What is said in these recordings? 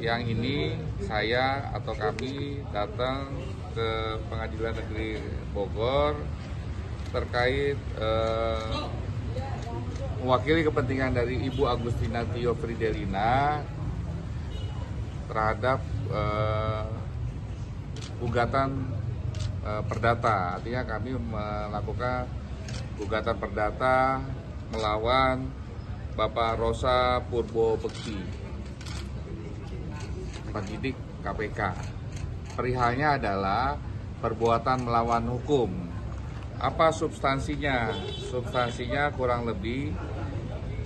Siang ini saya atau kami datang ke Pengadilan Negeri Bogor terkait mewakili kepentingan dari Ibu Agustina Tio Fridelina terhadap gugatan perdata. Artinya kami melakukan gugatan perdata melawan Bapak Rosa Purbobekti, penyidik KPK. Perihalnya adalah perbuatan melawan hukum. Apa substansinya? Substansinya kurang lebih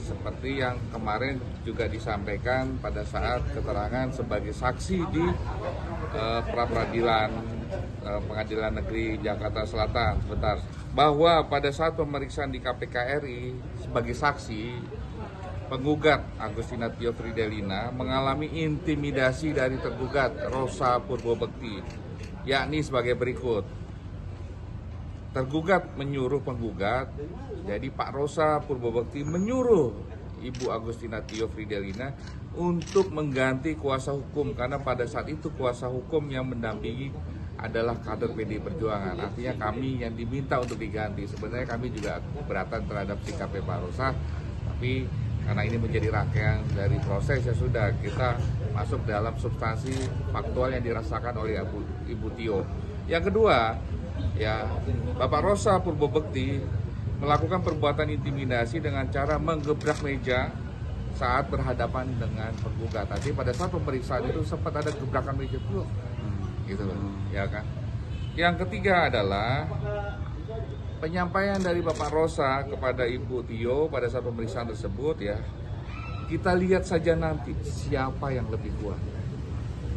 seperti yang kemarin juga disampaikan pada saat keterangan sebagai saksi di pra-peradilan Pengadilan Negeri Jakarta Selatan. Sebentar. Bahwa pada saat pemeriksaan di KPK RI sebagai saksi, penggugat Agustina Tio Fridelina mengalami intimidasi dari tergugat Rosa Purbobekti, yakni sebagai berikut. Tergugat menyuruh penggugat, jadi Pak Rosa Purbobekti menyuruh Ibu Agustina Tio Fridelina untuk mengganti kuasa hukum, karena pada saat itu kuasa hukum yang mendampingi adalah kader PDI Perjuangan. Artinya kami yang diminta untuk diganti. Sebenarnya kami juga keberatan terhadap sikap Pak Rosa, tapi karena ini menjadi rangkaian dari proses, ya sudah kita masuk dalam substansi faktual yang dirasakan oleh Ibu Tio. Yang kedua, ya Bapak Rosa Purbobekti melakukan perbuatan intimidasi dengan cara menggebrak meja saat berhadapan dengan penggugat. Tadi pada saat pemeriksaan itu sempat ada gebrakan meja dulu, gitu loh, ya kan. Yang ketiga adalah penyampaian dari Bapak Rosa kepada Ibu Tio pada saat pemeriksaan tersebut, ya kita lihat saja nanti siapa yang lebih kuat.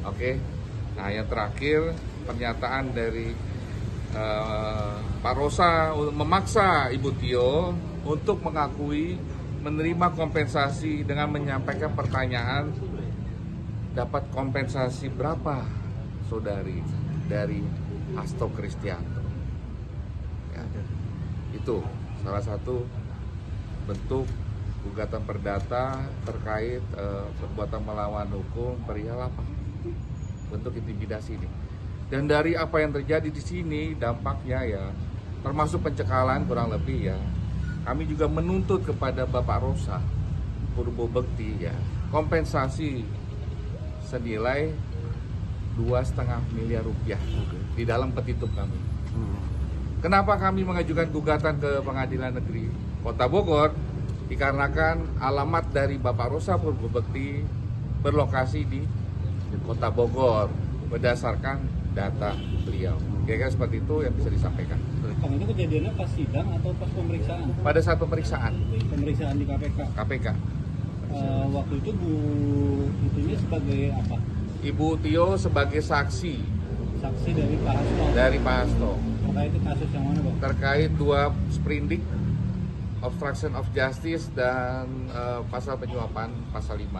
Oke. Nah, yang terakhir pernyataan dari Pak Rosa memaksa Ibu Tio untuk mengakui menerima kompensasi dengan menyampaikan pertanyaan, dapat kompensasi berapa saudari dari Hasto Kristianto. Ya, itu salah satu bentuk gugatan perdata terkait perbuatan melawan hukum perihal apa? Bentuk intimidasi ini. Dan dari apa yang terjadi di sini dampaknya, ya termasuk pencekalan kurang lebih, ya kami juga menuntut kepada Bapak Rosa Purbobekti, ya kompensasi senilai 2,5 miliar rupiah di dalam petitum kami. Kenapa kami mengajukan gugatan ke Pengadilan Negeri Kota Bogor? Dikarenakan alamat dari Bapak Rosa Purbobekti berlokasi di Kota Bogor berdasarkan data beliau. Kira-kira seperti itu yang bisa disampaikan. Kang, itu kejadiannya pas sidang atau pas pemeriksaan? Pada saat pemeriksaan. Pemeriksaan di KPK. KPK. Waktu itu Bu itunya sebagai apa? Ibu Tio sebagai saksi. Saksi dari Pak Hasto. Dari Pak Hasto. Terkait itu kasus yang mana, Bang? Terkait 2 sprindik, obstruction of justice, dan pasal penyuapan pasal 5.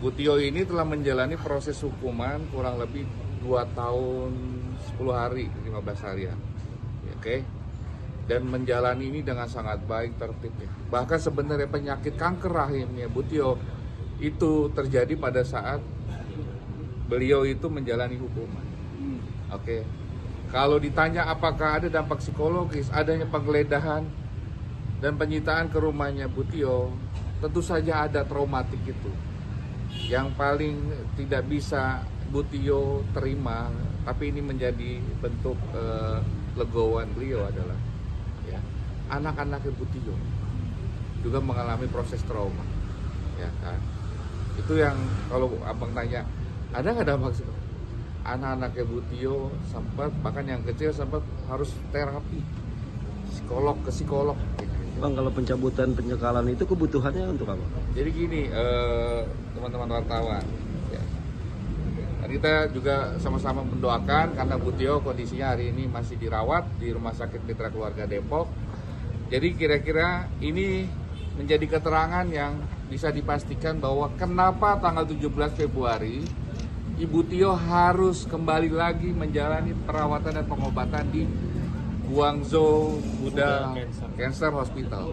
Bu Tio ini telah menjalani proses hukuman kurang lebih 2 tahun 10 hari, 15 hari, ya. Oke. Dan menjalani ini dengan sangat baik, tertib, ya. Bahkan sebenarnya penyakit kanker rahimnya Bu Tio itu terjadi pada saat beliau itu menjalani hukuman. Oke. Kalau ditanya apakah ada dampak psikologis, adanya penggeledahan dan penyitaan ke rumahnya Bu Tio, tentu saja ada traumatik itu. Yang paling tidak bisa Bu Tio terima, tapi ini menjadi bentuk legowan beliau adalah, ya, anak-anak Bu Tio juga mengalami proses trauma, ya kan. Itu yang kalau abang tanya, ada nggak dampak sih? Anak-anak Bu Tio sempat, bahkan yang kecil sempat harus terapi psikolog ke psikolog. Bang, kalau pencabutan pencekalan itu kebutuhannya untuk apa? Jadi gini, teman-teman wartawan, ya. Kita juga sama-sama mendoakan karena Bu Tio kondisinya hari ini masih dirawat di Rumah Sakit Mitra Keluarga Depok. Jadi kira-kira ini menjadi keterangan yang bisa dipastikan bahwa kenapa tanggal 17 Februari Ibu Tio harus kembali lagi menjalani perawatan dan pengobatan di Guangzhou Buddha Cancer Hospital.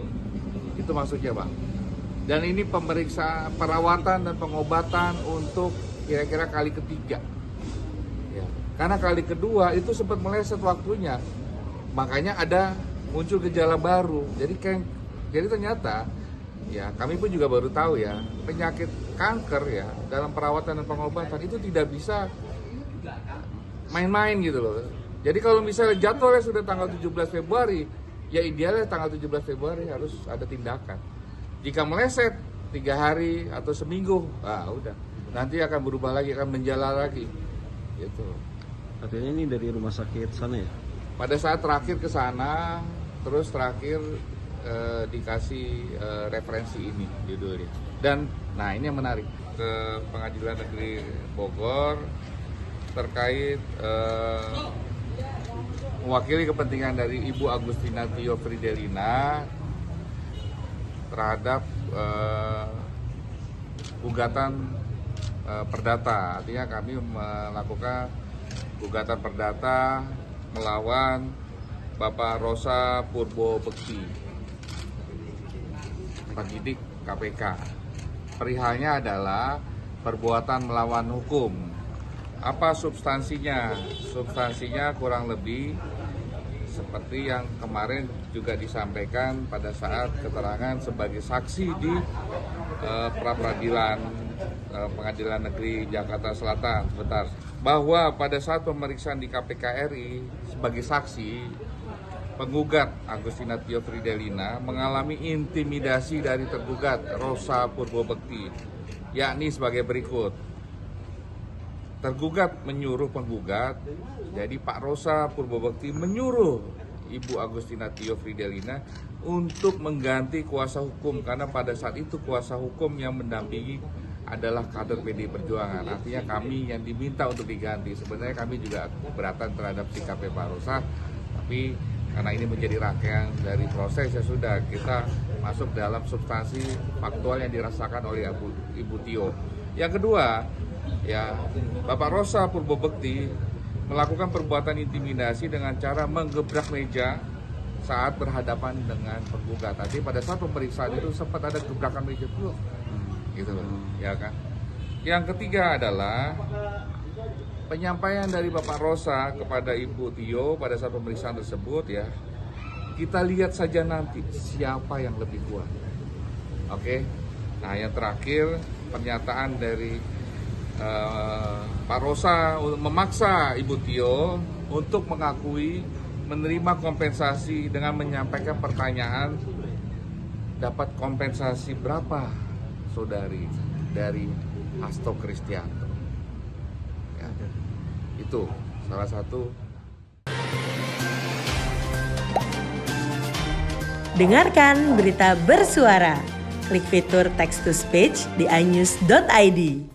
Itu maksudnya, Bang. Dan ini perawatan dan pengobatan untuk kira-kira kali ketiga. Ya. Karena kali kedua itu sempat meleset waktunya, makanya ada muncul gejala baru. Jadi ternyata ya kami pun juga baru tahu ya, penyakit kanker ya dalam perawatan dan pengobatan itu tidak bisa main-main gitu loh. Jadi kalau misalnya jadwalnya sudah tanggal 17 Februari, ya idealnya tanggal 17 Februari harus ada tindakan. Jika meleset 3 hari atau seminggu, udah nanti akan berubah lagi, akan menjala lagi gitu. Artinya ini dari rumah sakit sana ya? Pada saat terakhir ke sana, terus terakhir dikasih referensi ini judulnya. Dan nah ini yang menarik, ke Pengadilan Negeri Bogor terkait mewakili kepentingan dari Ibu Agustina Tio Fridelina terhadap gugatan perdata. Artinya kami melakukan gugatan perdata melawan Bapak Rosa Purbobekti, penyidik KPK. Perihalnya adalah perbuatan melawan hukum. Apa substansinya? Substansinya kurang lebih seperti yang kemarin juga disampaikan pada saat keterangan sebagai saksi di pra-peradilan Pengadilan Negeri Jakarta Selatan, bahwa pada saat pemeriksaan di KPK RI sebagai saksi, penggugat Agustina Tio Fridelina mengalami intimidasi dari tergugat Rosa Purbobekti, yakni sebagai berikut. Tergugat menyuruh penggugat, jadi Pak Rosa Purbobekti menyuruh Ibu Agustina Tio Fridelina untuk mengganti kuasa hukum, karena pada saat itu kuasa hukum yang mendampingi adalah kader PDI Perjuangan. Artinya kami yang diminta untuk diganti. Sebenarnya kami juga keberatan terhadap sikapnya Pak Rosa, tapi karena ini menjadi rangkaian dari proses, ya sudah kita masuk dalam substansi faktual yang dirasakan oleh Ibu Tio. Yang kedua, ya Bapak Rosa Purbobekti melakukan perbuatan intimidasi dengan cara menggebrak meja saat berhadapan dengan penggugat. Tadi pada saat pemeriksaan itu sempat ada gebrakan meja dulu, gitu loh, ya kan. Yang ketiga adalah penyampaian dari Bapak Rosa kepada Ibu Tio pada saat pemeriksaan tersebut, ya kita lihat saja nanti siapa yang lebih kuat. Oke. Nah, yang terakhir pernyataan dari Pak Rosa memaksa Ibu Tio untuk mengakui menerima kompensasi dengan menyampaikan pertanyaan, dapat kompensasi berapa saudari dari Hasto Kristianto. Ya, itu salah satu. Dengarkan berita bersuara. Klik fitur text to speech di inews.id.